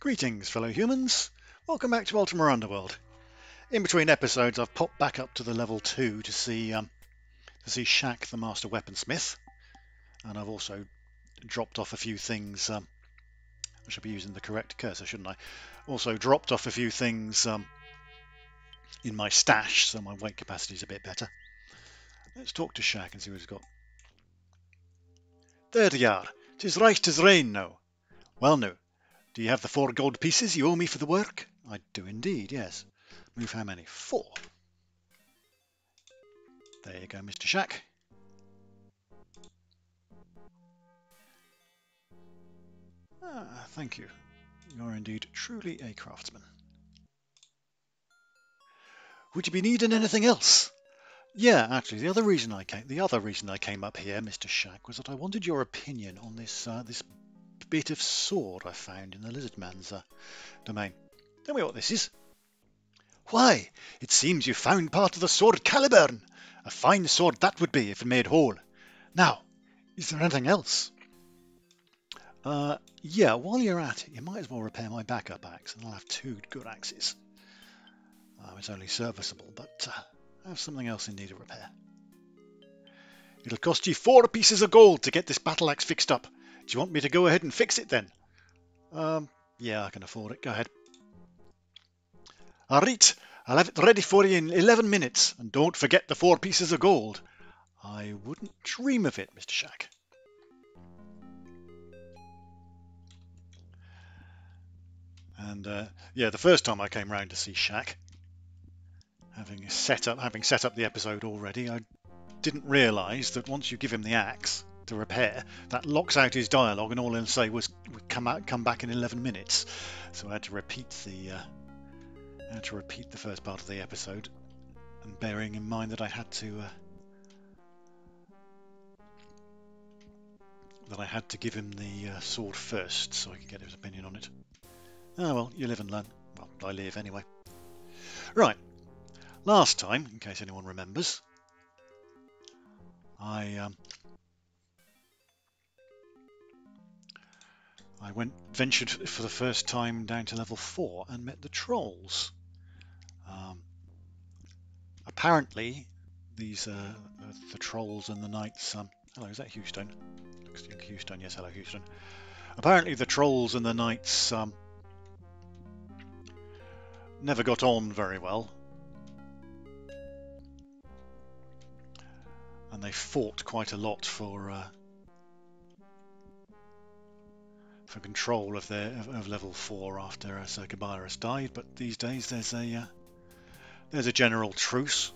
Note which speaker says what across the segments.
Speaker 1: Greetings, fellow humans. Welcome back to Ultima Underworld. In between episodes, I've popped back up to the level 2 to see Shaq, the Master Weaponsmith, and I've also dropped off a few things. I should be using the correct cursor, shouldn't I? Also dropped off a few things in my stash, so my weight capacity is a bit better. Let's talk to Shaq and see what he's got. There you are. 'Tis right as rain now. Well now, do you have the 4 gold pieces you owe me for the work? I do indeed, yes. Move how many? 4. There you go, Mr. Shaq. Ah, thank you. You're indeed truly a craftsman. Would you be needing anything else? Yeah, actually, the other reason I came up here, Mr. Shaq, was that I wanted your opinion on this bit of sword I found in the lizard man's domain. Tell me what this is. Why, it seems you found part of the sword Caliburn. A fine sword that would be if made whole. Now, is there anything else? Yeah, while you're at it, you might as well repair my backup axe, and I'll have 2 good axes. It's only serviceable, but I have something else in need of repair. It'll cost you 4 pieces of gold to get this battle axe fixed up. Do you want me to go ahead and fix it then? Yeah, I can afford it. Go ahead. Alright, I'll have it ready for you in 11 minutes, and don't forget the 4 pieces of gold. I wouldn't dream of it, Mr. Shaq. And yeah, the first time I came round to see Shaq, having set up the episode already, I didn't realise that once you give him the axe to repair, that locks out his dialogue, and all he'll say was come back in 11 minutes. So I had to repeat the first part of the episode, and bearing in mind that I had to give him the sword first so I could get his opinion on it. Oh well, you live and learn. Well, I live anyway. Right. Last time, in case anyone remembers, I ventured for the first time down to level 4 and met the trolls. Apparently, these the trolls and the knights. Hello, is that Houston? Looks like Houston. Yes, hello, Houston. Apparently, the trolls and the knights never got on very well, and they fought quite a lot for control of level 4 after Sir Cabarrus died. But these days there's a general truce.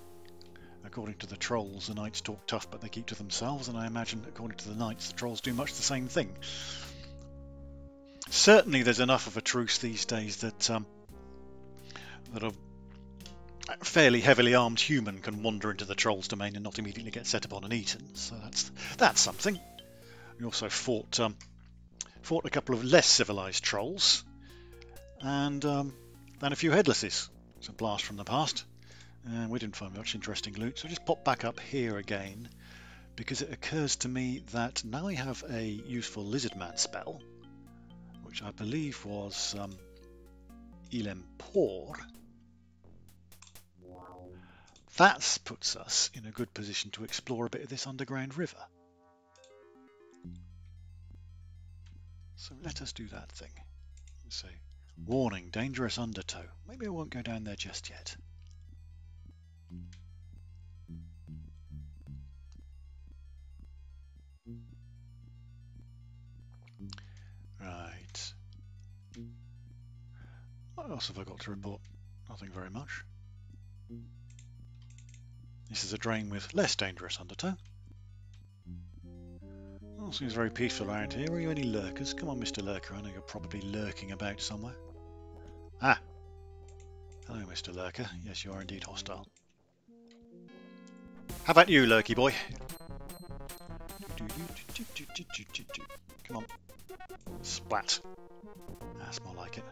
Speaker 1: According to the trolls, the knights talk tough, but they keep to themselves, and I imagine, according to the knights, the trolls do much the same thing. Certainly, there's enough of a truce these days that a fairly heavily armed human can wander into the troll's domain and not immediately get set upon and eaten. So that's something. We also fought a couple of less civilized trolls, and then a few headlesses. It's a blast from the past. And we didn't find much interesting loot, so I just popped back up here again because it occurs to me that now I have a useful lizard man spell, which I believe was Ilempor. That puts us in a good position to explore a bit of this underground river. So let us do that thing. Let's say, warning, dangerous undertow. Maybe I won't go down there just yet. Right. What else have I got to report? Nothing very much. This is a drain with less dangerous undertow. Oh, seems very peaceful around here. Are you any lurkers? Come on, Mr. Lurker. I know you're probably lurking about somewhere. Ah! Hello, Mr. Lurker. Yes, you are indeed hostile. How about you, lurky boy? Come on. Splat. That's more like it.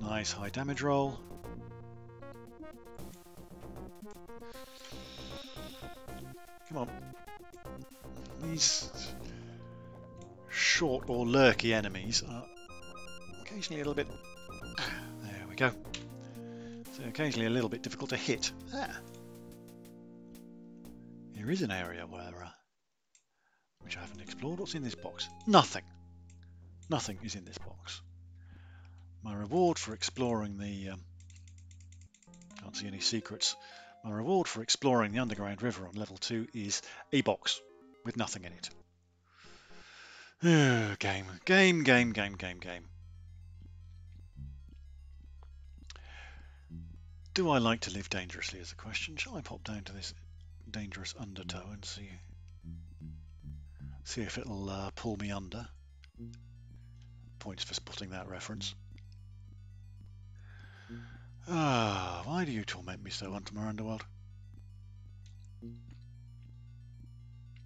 Speaker 1: Nice high damage roll. Come on. These short or lurky enemies are occasionally a little bit... there we go. So occasionally a little bit difficult to hit. Here is an area where... which I haven't explored. What's in this box? Nothing. Nothing is in this box. My reward for exploring the... can't see any secrets. My reward for exploring the underground river on level 2 is a box with nothing in it. Game. Do I like to live dangerously is the question. Shall I pop down to this dangerous undertow and see if it'll pull me under? Points for spotting that reference. Why do you torment me so, Ultima Underworld?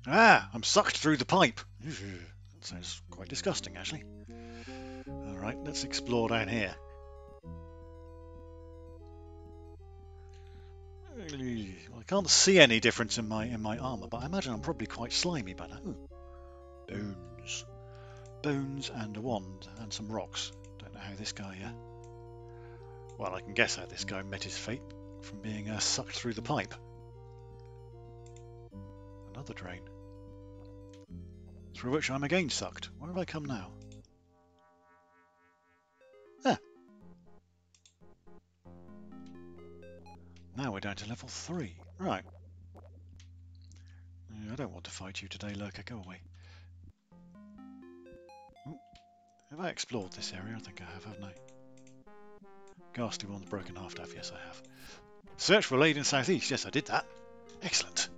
Speaker 1: I'm sucked through the pipe. That sounds quite disgusting, actually. Alright, let's explore down here. Well, I can't see any difference in my armour, but I imagine I'm probably quite slimy by now. Bones. Bones and a wand and some rocks. Don't know how this guy... well, I can guess how this guy met his fate from being sucked through the pipe. Another drain. Through which I'm again sucked. Where have I come now? Now we're down to level 3. Right. I don't want to fight you today, Lurker. Go away. Ooh. Have I explored this area? I think I have, haven't I? Ghastly one's broken half-staff. Yes, I have. Search for a lady in southeast. Yes, I did that. Excellent.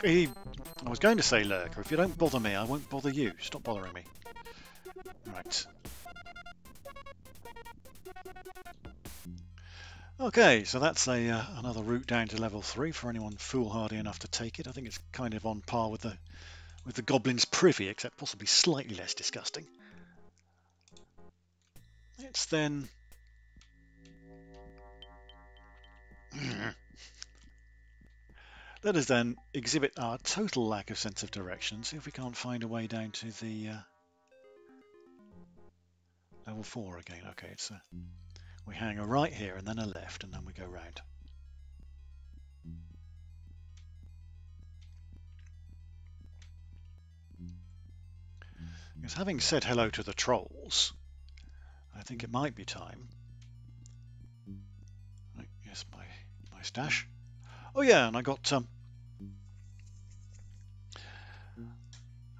Speaker 1: Right. I was going to say, Lurker, if you don't bother me, I won't bother you. Stop bothering me. Right. Okay, so that's another route down to level 3 for anyone foolhardy enough to take it. I think it's kind of on par with the Goblin's Privy, except possibly slightly less disgusting. It's then... let us then exhibit our total lack of sense of direction, see if we can't find a way down to the level 4 again. Okay, it's we hang a right here and then a left and then we go round. Because having said hello to the trolls, I think it might be time. Right, yes, my stash. Oh yeah, and I got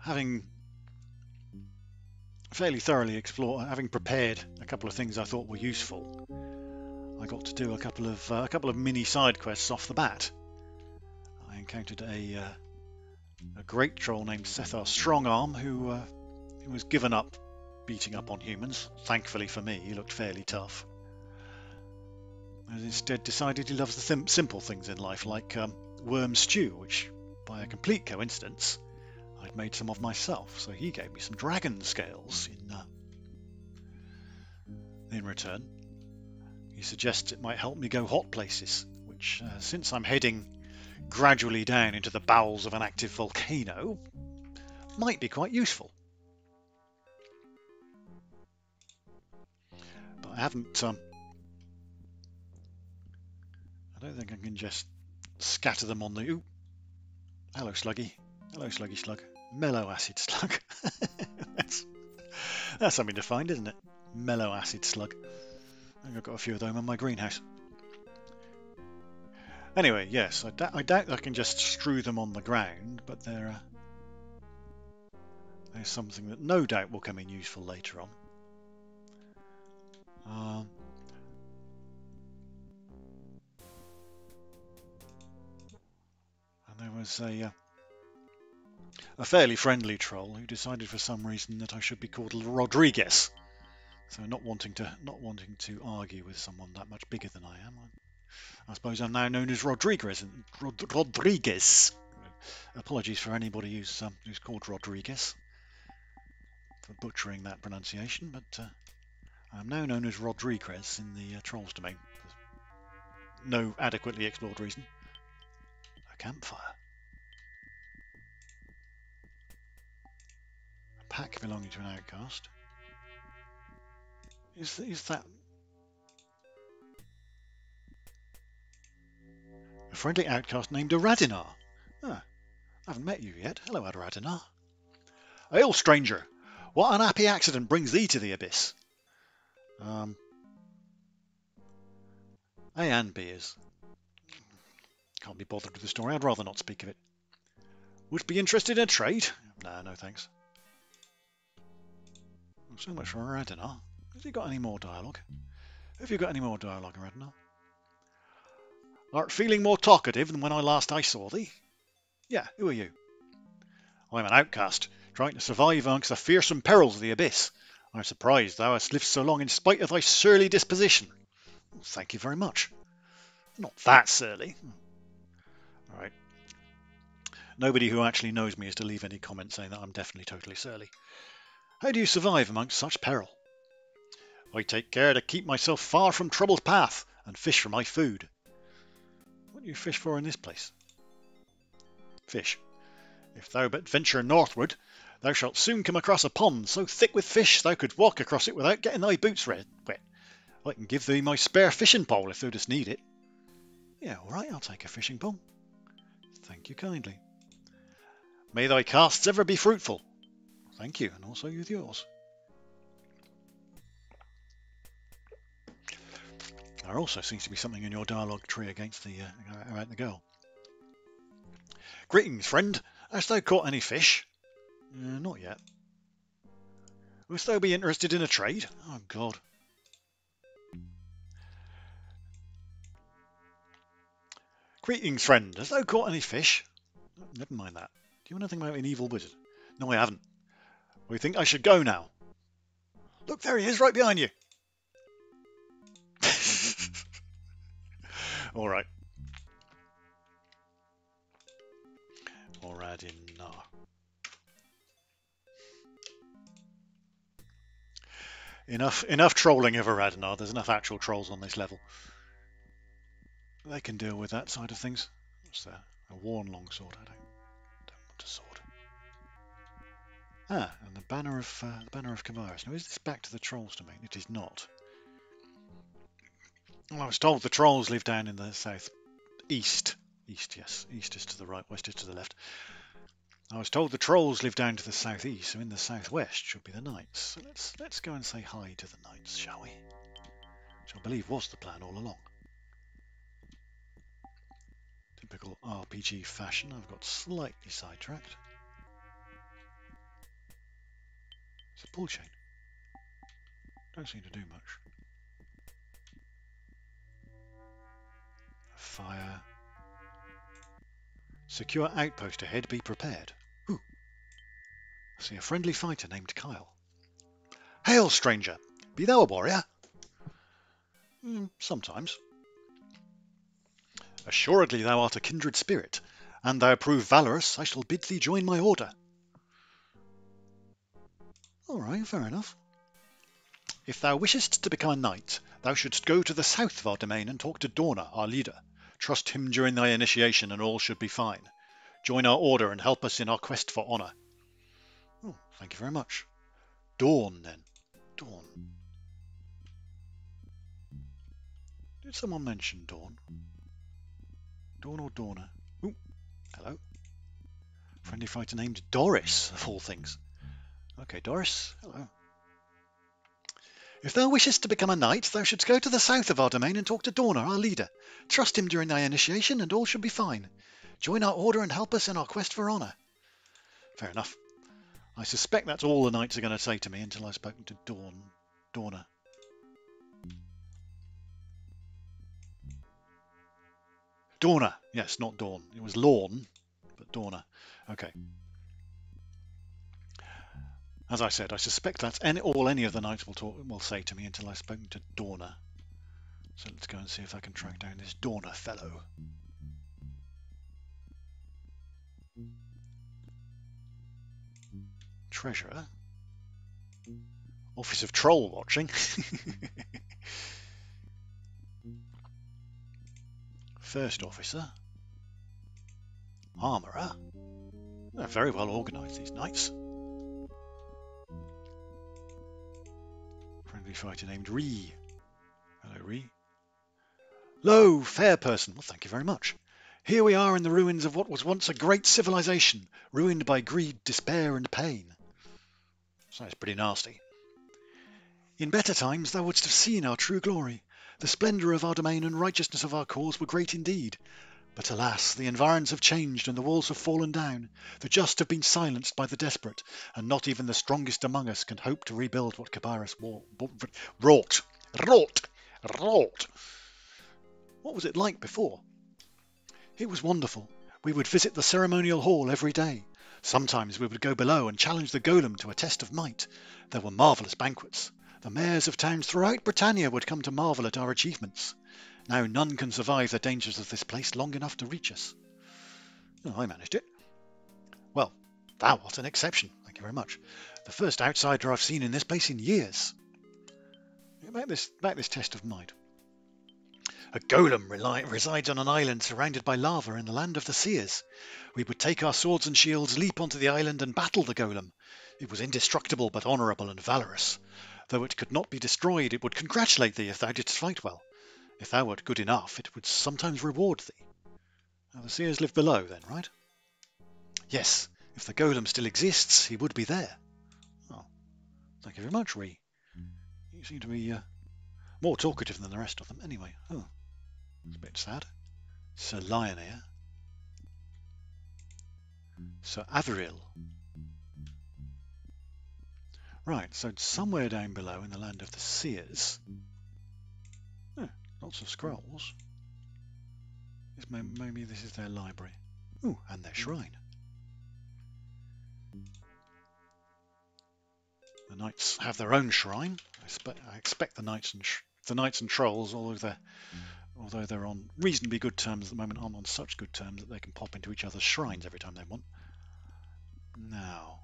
Speaker 1: having fairly thoroughly explored, having prepared a couple of things I thought were useful, I got to do a couple of mini side quests off the bat. I encountered a great troll named Sethar Strongarm who was given up beating up on humans. Thankfully for me, he looked fairly tough. And instead decided he loves the simple things in life, like worm stew, which, by a complete coincidence, I'd made some of myself. So he gave me some dragon scales in return. He suggests it might help me go hot places, which, since I'm heading gradually down into the bowels of an active volcano, might be quite useful. But I haven't... I don't think I can just scatter them on the... Ooh! Hello, Sluggy. Hello, Sluggy Slug. Mellow acid slug. That's something to find, isn't it? Mellow acid slug. I think I've got a few of them in my greenhouse. Anyway, yes, I doubt I can just strew them on the ground, but there's something that no doubt will come in useful later on. And there was a fairly friendly troll who decided for some reason that I should be called Rodriguez. So not wanting to argue with someone that much bigger than I am, I suppose I'm now known as Rodriguez. Rodriguez. Apologies for anybody who's called Rodriguez for butchering that pronunciation, but I'm now known as Rodriguez in the Trolls domain. No adequately explored reason. A campfire. A pack belonging to an outcast. Is that a friendly outcast named Aradinar? Ah, I haven't met you yet. Hello, Aradinar. Hail, stranger! What unhappy accident brings thee to the abyss? A and B is. Can't be bothered with the story. I'd rather not speak of it. Would be interested in a trade? No, no thanks. So much for Aradinar. Has he got any more dialogue? Have you got any more dialogue, Aradinar? Art feeling more talkative than when I saw thee? Yeah, who are you? I'm an outcast, trying to survive amongst the fearsome perils of the abyss. I'm surprised thou hast lived so long in spite of thy surly disposition. Thank you very much. Not that surly. All right. Nobody who actually knows me is to leave any comment saying that I'm definitely totally surly. How do you survive amongst such peril? I take care to keep myself far from trouble's path and fish for my food. What do you fish for in this place? Fish. If thou but venture northward, thou shalt soon come across a pond so thick with fish thou could walk across it without getting thy boots wet. I can give thee my spare fishing pole if thou dost need it. Yeah, all right, I'll take a fishing pole. Thank you kindly. May thy casts ever be fruitful. Thank you, and also with yours. There also seems to be something in your dialogue tree against the about the girl. Greetings, friend. Hast thou caught any fish? Not yet. Wouldst thou be interested in a trade? Oh, God. Greetings, friend. Hast thou caught any fish? Never mind that. Do you know anything about an evil wizard? No, I haven't. We think I should go now. Look, there he is, right behind you. All right. Aradinar. Enough trolling of Aradinar. There's enough actual trolls on this level. They can deal with that side of things. What's that? A worn longsword. I don't want a sword. Ah, and the banner of Kavaris. Now, is this back to the trolls domain? It is not. Well, I was told the trolls live down in the south east. East, yes. East is to the right, west is to the left. I was told the trolls live down to the southeast, so in the southwest should be the knights. So let's go and say hi to the knights, shall we? Which I believe was the plan all along. Typical RPG fashion. I've got slightly sidetracked. It's a pull chain. Don't seem to do much. Fire. Secure outpost ahead, be prepared. Ooh. I see a friendly fighter named Kyle. Hail, stranger! Be thou a warrior? Sometimes. Assuredly thou art a kindred spirit, and thou prove valorous, I shall bid thee join my order. All right, fair enough. If thou wishest to become a knight, thou shouldst go to the south of our domain and talk to Dorna, our leader. Trust him during thy initiation and all should be fine. Join our order and help us in our quest for honour. Oh, thank you very much. Dawn, then. Dawn. Did someone mention Dawn? Dawn or Dorna? Ooh, hello. Friendly fighter named Doris, of all things. Okay, Doris, hello. If thou wishest to become a knight, thou shouldst go to the south of our domain and talk to Dorna, our leader. Trust him during thy initiation, and all should be fine. Join our order and help us in our quest for honour. Fair enough. I suspect that's all the knights are going to say to me until I've spoken to Dorna. Dorna, yes, not Dawn. It was Lorne, but Dorna. Okay. As I said, I suspect that's all any of the knights will say to me until I've spoken to Dorna. So let's go and see if I can track down this Dorna fellow. Treasurer. Office of Troll watching. First officer. Armourer. They're very well organised, these knights. Friendly fighter named Ree. Hello, Ree. Lo, fair person. Well, thank you very much. Here we are in the ruins of what was once a great civilization, ruined by greed, despair, and pain. Sounds pretty nasty. In better times thou wouldst have seen our true glory. The splendour of our domain and righteousness of our cause were great indeed. But alas, the environs have changed and the walls have fallen down. The just have been silenced by the desperate, and not even the strongest among us can hope to rebuild what Cabirus wrought. What was it like before? It was wonderful. We would visit the ceremonial hall every day. Sometimes we would go below and challenge the golem to a test of might. There were marvellous banquets. The mayors of towns throughout Britannia would come to marvel at our achievements. Now none can survive the dangers of this place long enough to reach us. Oh, I managed it. Well, thou art an exception. Thank you very much. The first outsider I've seen in this place in years. About this test of might. A golem resides on an island surrounded by lava in the land of the seers. We would take our swords and shields, leap onto the island and battle the golem. It was indestructible but honourable and valorous. Though it could not be destroyed, it would congratulate thee if thou didst fight well. If thou wert good enough, it would sometimes reward thee. Now, the seers live below then, right? Yes, if the golem still exists, he would be there. Oh, thank you very much, Ree. You seem to be more talkative than the rest of them. Anyway, oh, it's a bit sad. Sir Lioneer. Sir Averill. Right, so it's somewhere down below in the land of the seers. Oh, lots of scrolls. Maybe this is their library. Ooh, and their shrine. The knights have their own shrine. I expect the knights and trolls, although they're on reasonably good terms at the moment, aren't on such good terms that they can pop into each other's shrines every time they want. Now,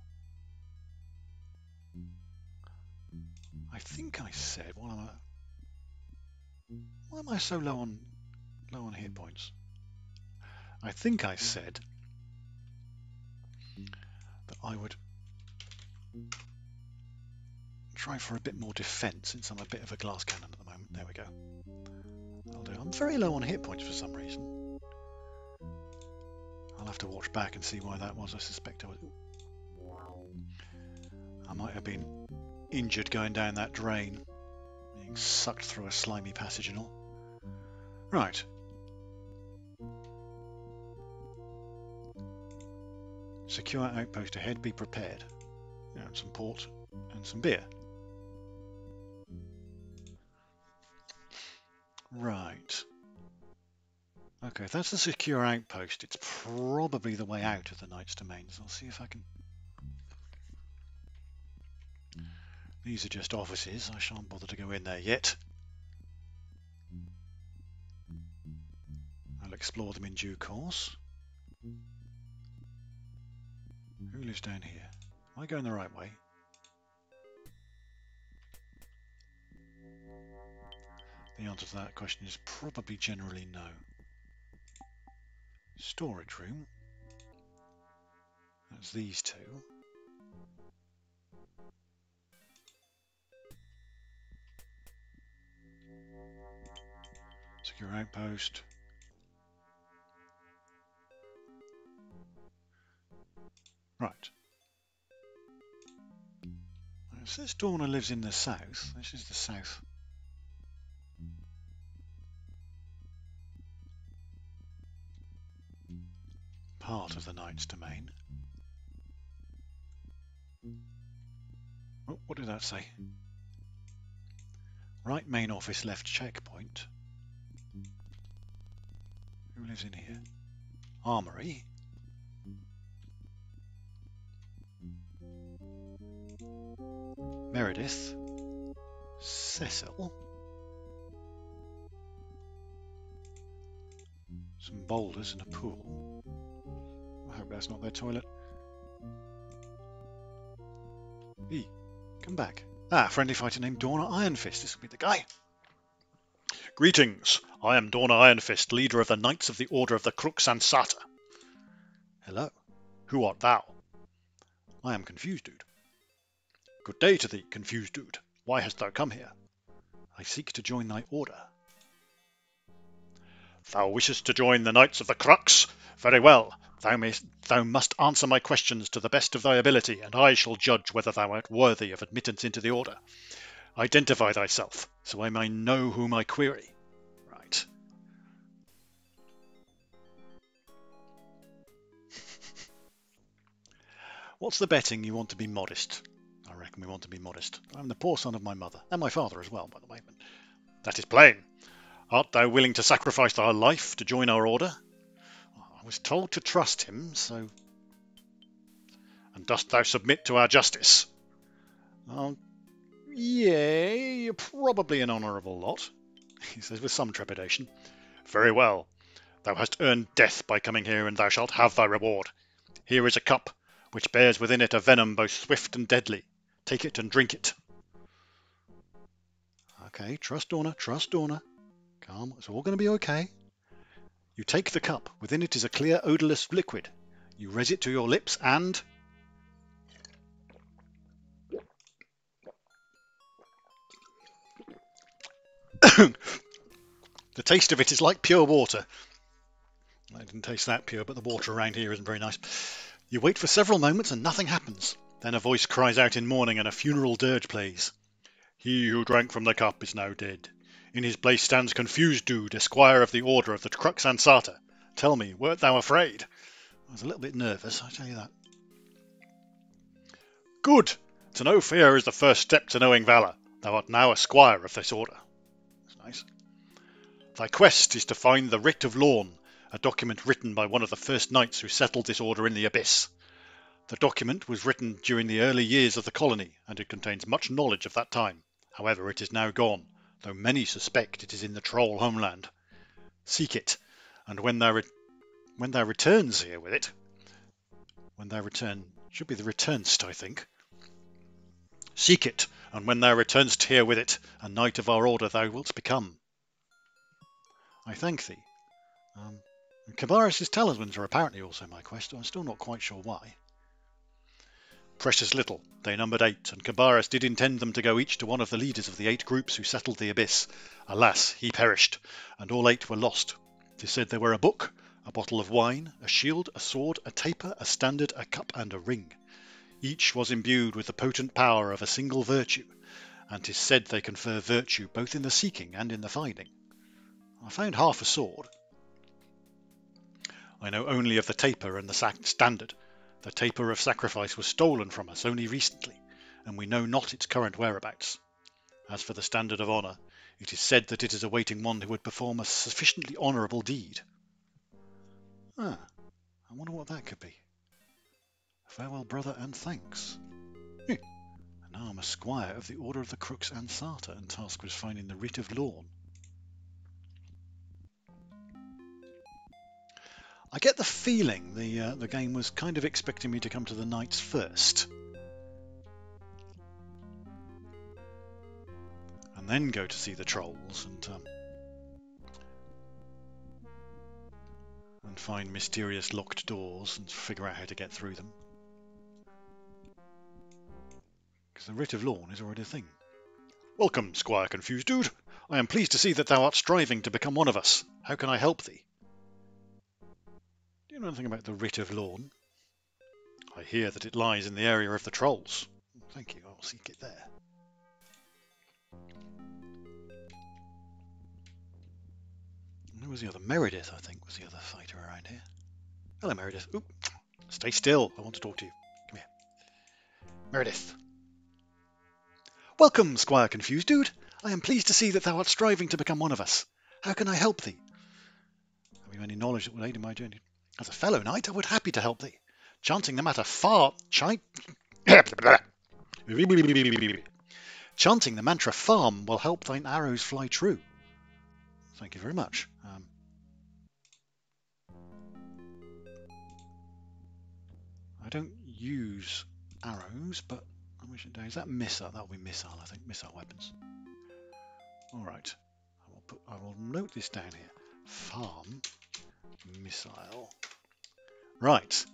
Speaker 1: I think I said, why am I so low on hit points? I think I said that I would try for a bit more defence, since I'm a bit of a glass cannon at the moment. There we go. I'll do. I'm very low on hit points for some reason. I'll have to watch back and see why that was. I suspect I might have been injured going down that drain, being sucked through a slimy passage and all. Right. Secure outpost ahead, be prepared. And some port and some beer. Right. Okay, if that's the secure outpost, it's probably the way out of the Knight's Domains. I'll see if I can... These are just offices. I shan't bother to go in there yet. I'll explore them in due course. Who lives down here? Am I going the right way? The answer to that question is probably generally no. Storage room. That's these two. Secure outpost. Right. It says Dorna lives in the south. This is the south. Part of the Knight's Domain. Oh, what did that say? Right main office, left checkpoint. Who lives in here? Armory. Meredith. Cecil. Some boulders and a pool. I hope that's not their toilet. E, come back. Ah, friendly fighter named Dorna Ironfist. This will be the guy. Greetings. I am Dorna Ironfist, leader of the Knights of the Order of the Crux Ansata. Hello. Who art thou? I am Confused Dude. Good day to thee, Confused Dude. Why hast thou come here? I seek to join thy order. Thou wishest to join the Knights of the Crux? Very well. Thou must answer my questions to the best of thy ability, and I shall judge whether thou art worthy of admittance into the order. Identify thyself, so I may know whom I query. Right. What's the betting you want to be modest? I reckon we want to be modest. I'm the poor son of my mother, and my father as well, by the way. But that is plain. Art thou willing to sacrifice thy life to join our order? I was told to trust him, so... And dost thou submit to our justice? Oh, yeah, you're probably an honourable lot, he says with some trepidation. Very well. Thou hast earned death by coming here, and thou shalt have thy reward. Here is a cup, which bears within it a venom both swift and deadly. Take it and drink it. Okay, trust Dorna, trust Dorna. Calm, it's all going to be okay. You take the cup. Within it is a clear, odourless liquid. You raise it to your lips and... The taste of it is like pure water. I didn't taste that pure, but the water around here isn't very nice. You wait for several moments and nothing happens. Then a voice cries out in mourning and a funeral dirge plays. He who drank from the cup is now dead. In his place stands confused dude, a squire of the order of the Crux Ansata. Tell me, wert thou afraid? I was a little bit nervous, I tell you that. Good! To know fear is the first step to knowing valour. Thou art now a squire of this order. That's nice. Thy quest is to find the Writ of Lorn, a document written by one of the first knights who settled this order in the Abyss. The document was written during the early years of the colony, and it contains much knowledge of that time. However, it is now gone, though many suspect it is in the Troll homeland. Seek it, and when thou returns here with it... should be the returnst, I think. Seek it, and when thou returnst here with it, a knight of our order thou wilt become. I thank thee. Cabaris' talismans are apparently also my quest. I'm still not quite sure why. Precious little. They numbered 8, and Cabaris did intend them to go each to one of the leaders of the 8 groups who settled the Abyss. Alas, he perished, and all 8 were lost. 'Tis said there were a book, a bottle of wine, a shield, a sword, a taper, a standard, a cup, and a ring. Each was imbued with the potent power of a single virtue, and 'tis said they confer virtue both in the seeking and in the finding. I found half a sword. I know only of the taper and the standard. The taper of sacrifice was stolen from us only recently, and we know not its current whereabouts. As for the standard of honour, it is said that it is awaiting one who would perform a sufficiently honourable deed. I wonder what that could be. Farewell, brother, and thanks. And now I'm a squire of the Order of the Crux Ansata, and task was finding the Writ of Lorn. I get the feeling the game was kind of expecting me to come to the knights first, and then go to see the trolls and find mysterious locked doors and figure out how to get through them. Because the Writ of Lorn is already a thing. Welcome, Squire Confused Dude. I am pleased to see that thou art striving to become one of us. How can I help thee? Do you know anything about the Writ of Lorn? I hear that it lies in the area of the trolls. Thank you, I will seek it there. Who was the other? Meredith, I think, was the other fighter around here. Hello, Meredith. Oop. Stay still. I want to talk to you. Come here. Meredith. Welcome, Squire Confused Dude. I am pleased to see that thou art striving to become one of us. How can I help thee? Have you any knowledge that will aid in my journey? As a fellow knight, I would happy to help thee. Chanting the matter Chanting the mantra farm will help thine arrows fly true. Thank you very much. I don't use arrows, but I wish it does. Is that missile? That'll be missile, I think. Missile weapons. Alright. I will note this down here. Farm missile. Right.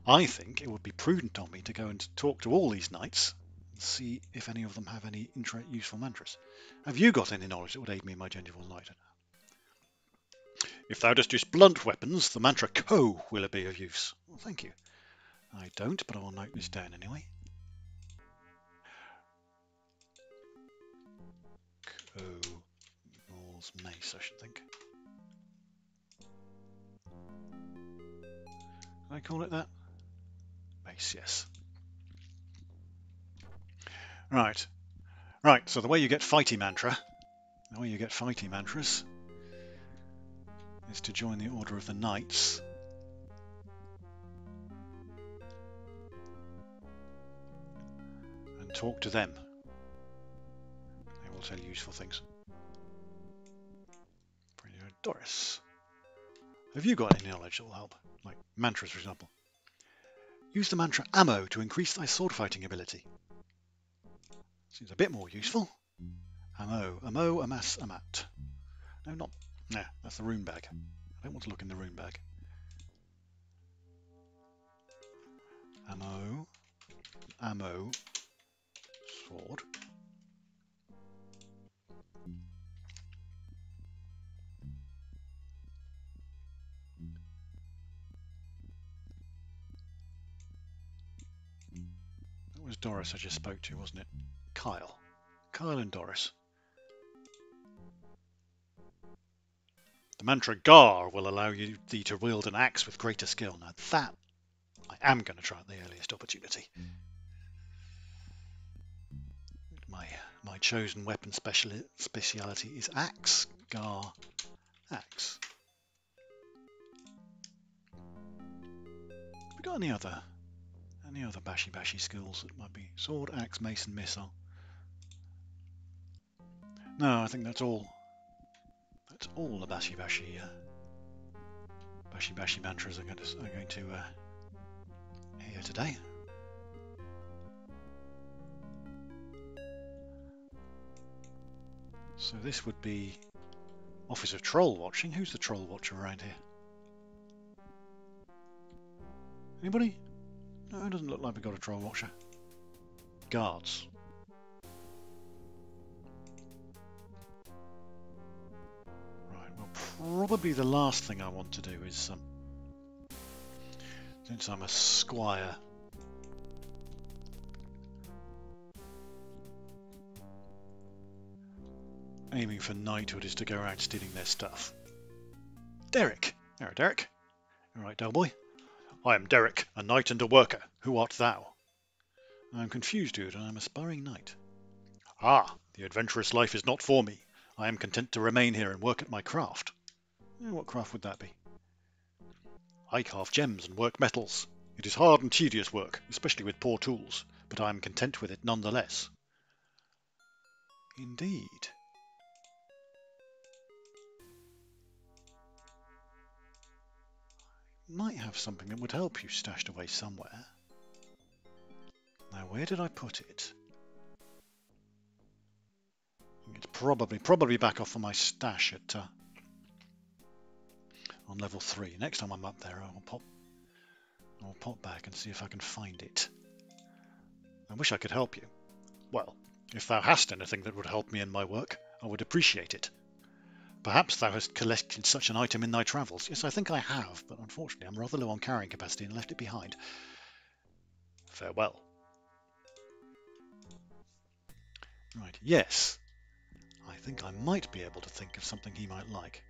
Speaker 1: I think it would be prudent on me to go and talk to all these knights and see if any of them have any useful mantras. Have you got any knowledge that would aid me in my gingival knight? If thou dost use blunt weapons, the mantra Ko will be of use. Well, thank you. I don't, but I will note this down anyway. Ko Nor's mace, I should think. Can I call it that? Mace, yes. Right. Right, so the way you get fighty mantras is to join the Order of the Knights. And talk to them. They will tell you useful things. Doris. Have you got any knowledge that will help? Like mantras, for example. Use the mantra Ammo to increase thy sword fighting ability. Seems a bit more useful. Ammo, Amo, Amas, Amat. No, not. Nah, that's the rune bag. I don't want to look in the rune bag. Ammo, Ammo, sword. That was Doris I just spoke to, wasn't it? Kyle. Kyle and Doris. The mantra Gar will allow thee to wield an axe with greater skill. Now that I am going to try at the earliest opportunity. My chosen weapon speciality is axe. Gar, axe. Have we got any other bashy skills that might be sword, axe, mace, and missile? No, I think that's all. That's all the bashy mantras are going to hear today. So this would be Office of Troll Watching. Who's the Troll Watcher around here? Anybody? No, it doesn't look like we've got a Troll Watcher. Guards. Right, well, probably the last thing I want to do is, since I'm a squire, aiming for knighthood is to go around stealing their stuff. Derek! There, Derek. All right, Delboy. I am Derek, a knight and a worker. Who art thou? I am confused, dude, and I am aspiring knight. Ah, the adventurous life is not for me. I am content to remain here and work at my craft. What craft would that be? I carve gems and work metals. It is hard and tedious work, especially with poor tools, but I am content with it nonetheless. Indeed. Might have something that would help you stashed away somewhere. Now, where did I put it? It's probably back off on my stash at on level 3. Next time I'm up there, I'll pop back and see if I can find it. I wish I could help you. Well, if thou hast anything that would help me in my work, I would appreciate it. Perhaps thou hast collected such an item in thy travels. Yes, I think I have, but unfortunately I'm rather low on carrying capacity and left it behind. Farewell. Right, yes. I think I might be able to think of something he might like.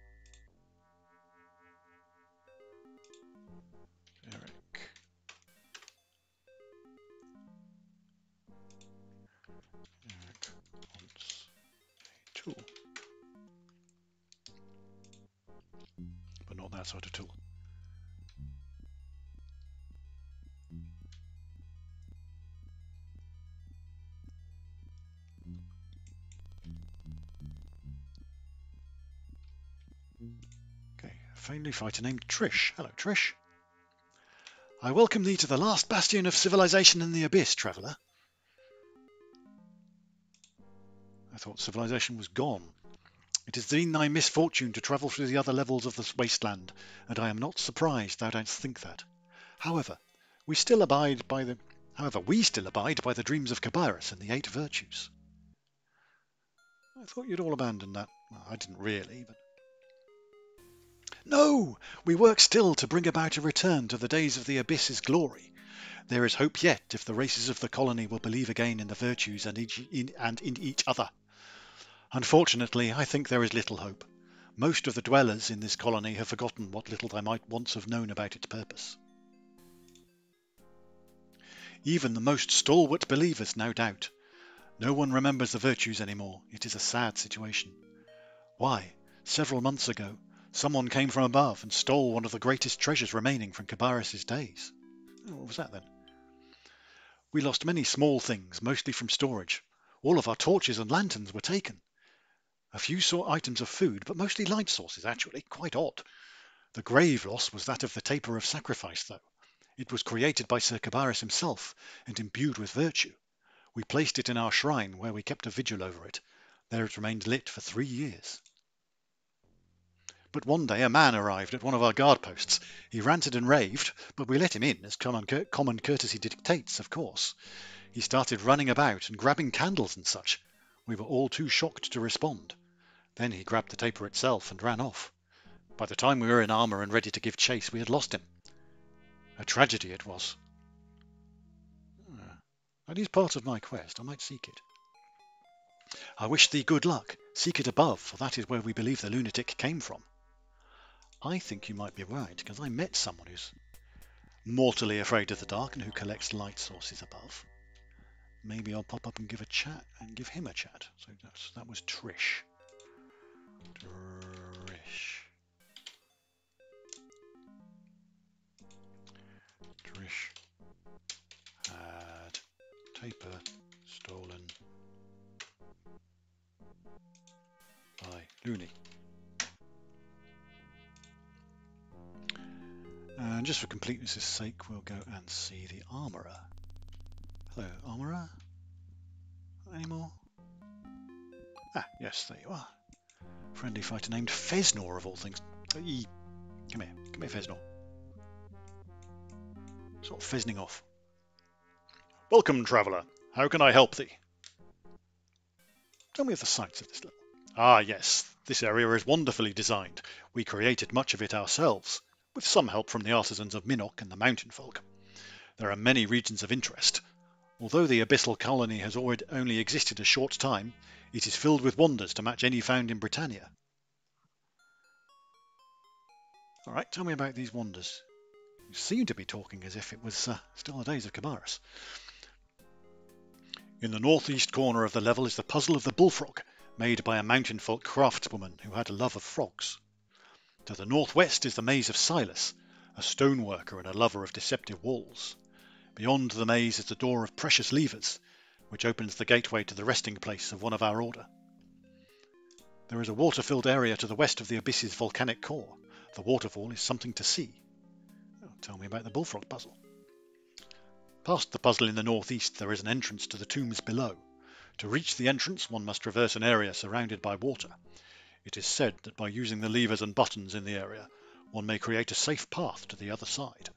Speaker 1: Eric. Eric wants a tool. But not that sort of tool. Okay, a friendly fighter named Trish. Hello, Trish. I welcome thee to the last bastion of civilization in the abyss, traveller. I thought civilization was gone. It has been thy misfortune to travel through the other levels of this wasteland, and I am not surprised thou dost think that. However, We still abide by the, however, we still abide by the dreams of Cabiras and the 8 virtues. I thought you'd all abandoned that. Well, I didn't really, but... No! We work still to bring about a return to the days of the Abyss's glory. There is hope yet if the races of the colony will believe again in the virtues and in each other. Unfortunately, I think there is little hope. Most of the dwellers in this colony have forgotten what little they might once have known about its purpose. Even the most stalwart believers now doubt. No one remembers the virtues anymore. It is a sad situation. Why, several months ago, someone came from above and stole one of the greatest treasures remaining from Cabiras' days. What was that then? We lost many small things, mostly from storage. All of our torches and lanterns were taken. A few saw items of food, but mostly light sources, actually. Quite odd. The grave loss was that of the taper of sacrifice, though. It was created by Sir Cabiras himself and imbued with virtue. We placed it in our shrine, where we kept a vigil over it. There it remained lit for 3 years. But one day a man arrived at one of our guard posts. He ranted and raved, but we let him in, as common courtesy dictates, of course. He started running about and grabbing candles and such. We were all too shocked to respond. Then he grabbed the taper itself and ran off. By the time we were in armour and ready to give chase, we had lost him. A tragedy it was. That is part of my quest. I might seek it. I wish thee good luck. Seek it above, for that is where we believe the lunatic came from. I think you might be right, because I met someone who's mortally afraid of the dark and who collects light sources above. Maybe I'll pop up and give him a chat. So that was Trish. Trish had taper stolen by Looney. And just for completeness' sake, we'll go and see the armourer. Hello, armourer. Any more? Ah, yes, there you are. Friendly fighter named Fesnor, of all things. Come here, Fesnor. Sort of fesning off. Welcome, traveller. How can I help thee? Tell me of the sights of this level. Ah, yes, this area is wonderfully designed. We created much of it ourselves, with some help from the artisans of Minnock and the mountain folk. There are many regions of interest. Although the abyssal colony has only existed a short time, it is filled with wonders to match any found in Britannia. All right, tell me about these wonders. You seem to be talking as if it was still the days of Cabiras. In the northeast corner of the level is the puzzle of the bullfrog, made by a mountain folk craftswoman who had a love of frogs. To the northwest is the maze of Silas, a stoneworker and a lover of deceptive walls. Beyond the maze is the door of precious levers, which opens the gateway to the resting place of one of our order. There is a water-filled area to the west of the abyss's volcanic core. The waterfall is something to see. Oh, tell me about the bullfrog puzzle. Past the puzzle in the northeast there is an entrance to the tombs below. To reach the entrance one must traverse an area surrounded by water. It is said that by using the levers and buttons in the area one may create a safe path to the other side.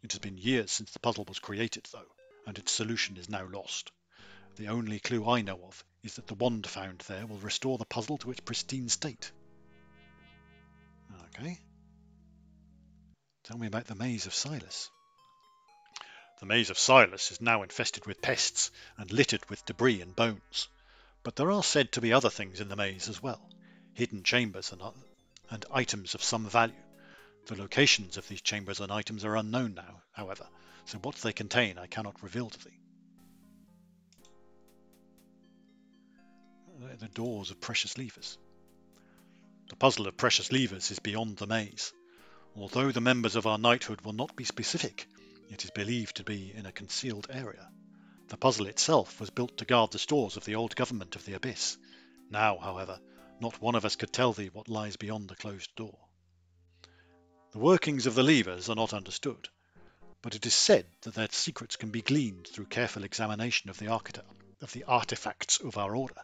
Speaker 1: It has been years since the puzzle was created though, and its solution is now lost. The only clue I know of is that the wand found there will restore the puzzle to its pristine state. Okay. Tell me about the Maze of Silas. The Maze of Silas is now infested with pests and littered with debris and bones. But there are said to be other things in the maze as well, hidden chambers and items of some value. The locations of these chambers and items are unknown now, however, so what they contain I cannot reveal to thee. The doors of precious levers. The puzzle of precious levers is beyond the maze. Although the members of our knighthood will not be specific, it is believed to be in a concealed area. The puzzle itself was built to guard the stores of the old government of the Abyss. Now, however, not one of us could tell thee what lies beyond the closed door. The workings of the levers are not understood, but it is said that their secrets can be gleaned through careful examination of the artifacts of our order.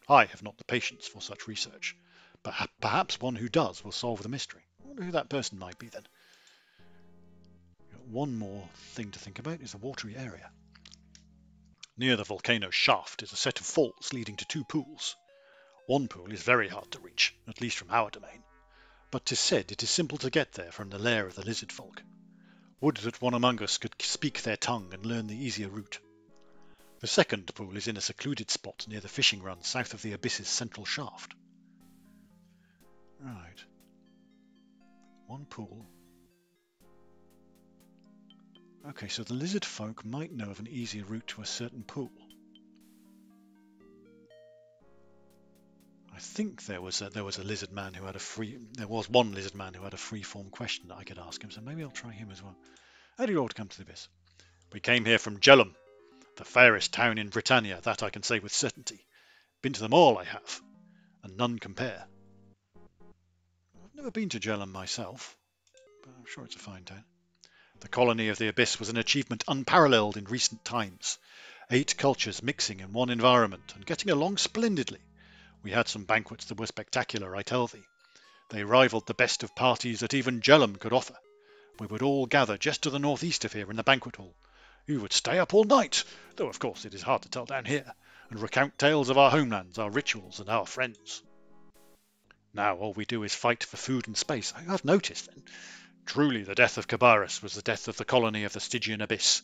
Speaker 1: I have not the patience for such research, but perhaps one who does will solve the mystery. I wonder who that person might be then. one more thing to think about is the watery area. Near the volcano shaft is a set of falls leading to two pools. One pool is very hard to reach, at least from our domain, but 'tis said it is simple to get there from the lair of the lizard folk. Would that one among us could speak their tongue and learn the easier route. The second pool is in a secluded spot near the fishing run south of the abyss's central shaft. Right. One pool. Okay, so the lizard folk might know of an easier route to a certain pool. I think there was a lizard man who had there was one lizard man who had a free-form question that I could ask him, so maybe I'll try him as well. How did you all come to the abyss? We came here from Jellum, the fairest town in Britannia, that I can say with certainty. Been to them all, I have, and none compare. I've never been to Jellum myself, but I'm sure it's a fine town. The colony of the Abyss was an achievement unparalleled in recent times. 8 cultures mixing in one environment and getting along splendidly. We had some banquets that were spectacular, I tell thee. They rivalled the best of parties that even Jellum could offer. We would all gather just to the northeast of here in the banquet hall. You would stay up all night, though of course it is hard to tell down here, and recount tales of our homelands, our rituals, and our friends. Now all we do is fight for food and space. I have noticed then. Truly the death of Cabarrus was the death of the colony of the Stygian Abyss.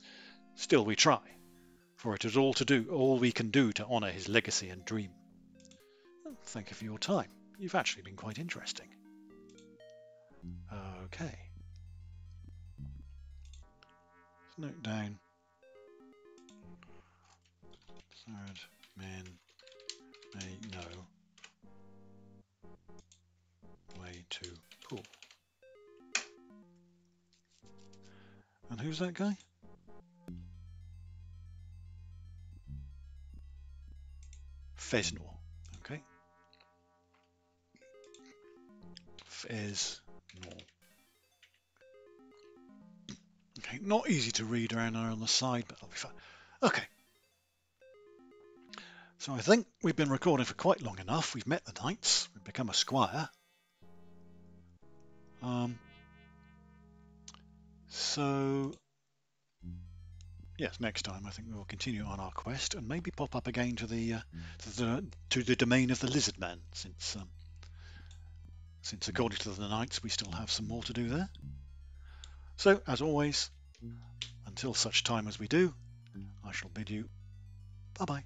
Speaker 1: Still we try, for it is all we can do to honour his legacy and dream. Well, thank you for your time. You've actually been quite interesting. Okay. Let's note down. Third man may know way to pool. And who's that guy? Fesnor. Okay. Fesnor. Okay, not easy to read around there on the side, but I'll be fine. Okay. So I think we've been recording for quite long enough. We've met the knights. We've become a squire. So yes, next time I think we will continue on our quest and maybe pop up again to the domain of the lizard man, since according to the knights we still have some more to do there. So as always, until such time as we do, I shall bid you bye bye.